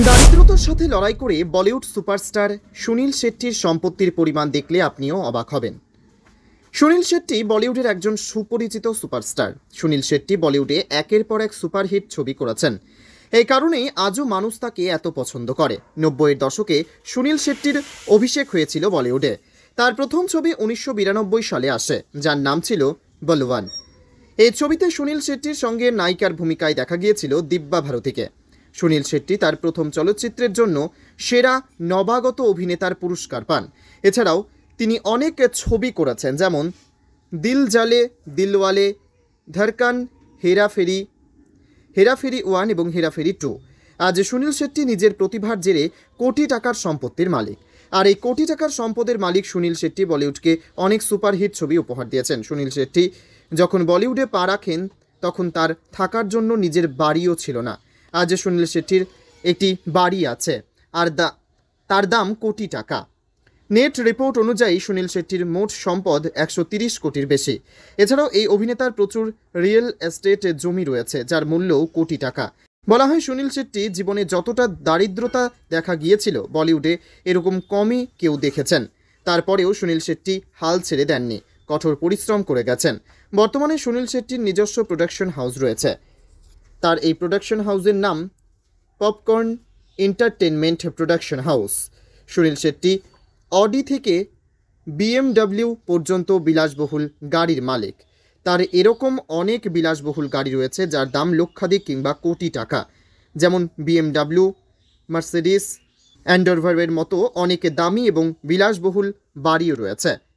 দারিদ্রতার সাথে লড়াই করে বলিউড সুপারস্টার সুনীল শেট্টির সম্পত্তির পরিমাণ দেখলে আপনিও অবাক হবেন। সুনীল শেট্টি বলিউডের একজন সুপরিচিত সুপারস্টার। সুনীল শেট্টি বলিউডে একের পর এক সুপারহিট ছবি করেছেন। এই কারণেই আজও মানুষ তাকে এত পছন্দ করে। 90-এর দশকে সুনীল শেট্টির অভিষেক হয়েছিল বলিউডে। তার প্রথম ছবি 1992 সালে আসে, যার নাম ছিল বলওয়ান। এই ছবিতে সুনীল শেট্টির সঙ্গে নায়িকার ভূমিকায় দেখা গিয়েছিল দিব্যা ভারতীকে। সুনীল শেট্টি তার প্রথম চলচ্চিত্রের জন্য সেরা নবাগত অভিনেতার পুরস্কার পান। এছাড়াও তিনি অনেক ছবি করেছেন, যেমন দিল জালে দিলওয়ালে, ধড়কন, হেরাফেরি, হেরাফেরি 1 এবং হেরাফেরি 2। আজ সুনীল শেট্টি নিজের প্রতিভার জেরে কোটি টাকার সম্পত্তির মালিক। আর এই কোটি টাকার সম্পদের মালিক সুনীল শেট্টি বলিউডকে অনেক সুপারহিট ছবি উপহার দিয়েছেন। সুনীল শেট্টি যখন বলিউডে পা রাখেন তখন তার থাকার জন্য নিজের বাড়িও ছিল না। আজ সুনীল শেট্টির একটি বাড়ি আছে, আর তার দাম কোটি টাকা। নেট রিপোর্ট অনুযায়ী সুনীল শেট্টির মোট সম্পদ 130 কোটির বেশি। এছাড়াও এই অভিনেতার প্রচুর রিয়েল এস্টেট জমি রয়েছে, যার মূল্যও কোটি টাকা। বলা হয় সুনীল শেট্টি জীবনে যতটা দারিদ্রতা দেখা গিয়েছিল বলিউডে এরকম কমই কেউ দেখেছেন। তারপরেও সুনীল শেট্টি হাল ছেড়ে দেননি, কঠোর পরিশ্রম করে গেছেন। বর্তমানে সুনীল শেট্টির নিজস্ব প্রোডাকশন হাউস রয়েছে। তার এই প্রোডাকশন হাউসের নাম popcorn entertainment production house. Sunil Shetty Audi থেকে BMW পর্যন্ত বিলাসবহুল গাড়ির মালিক। তার এরকম অনেক বিলাসবহুল গাড়ি রয়েছে যার দাম লক্ষাধিক কিংবা কোটি টাকা, যেমন BMW, মার্সিডিস, অ্যান্ডোভারের মতো অনেক দামি এবং বিলাসবহুল বাড়িও রয়েছে।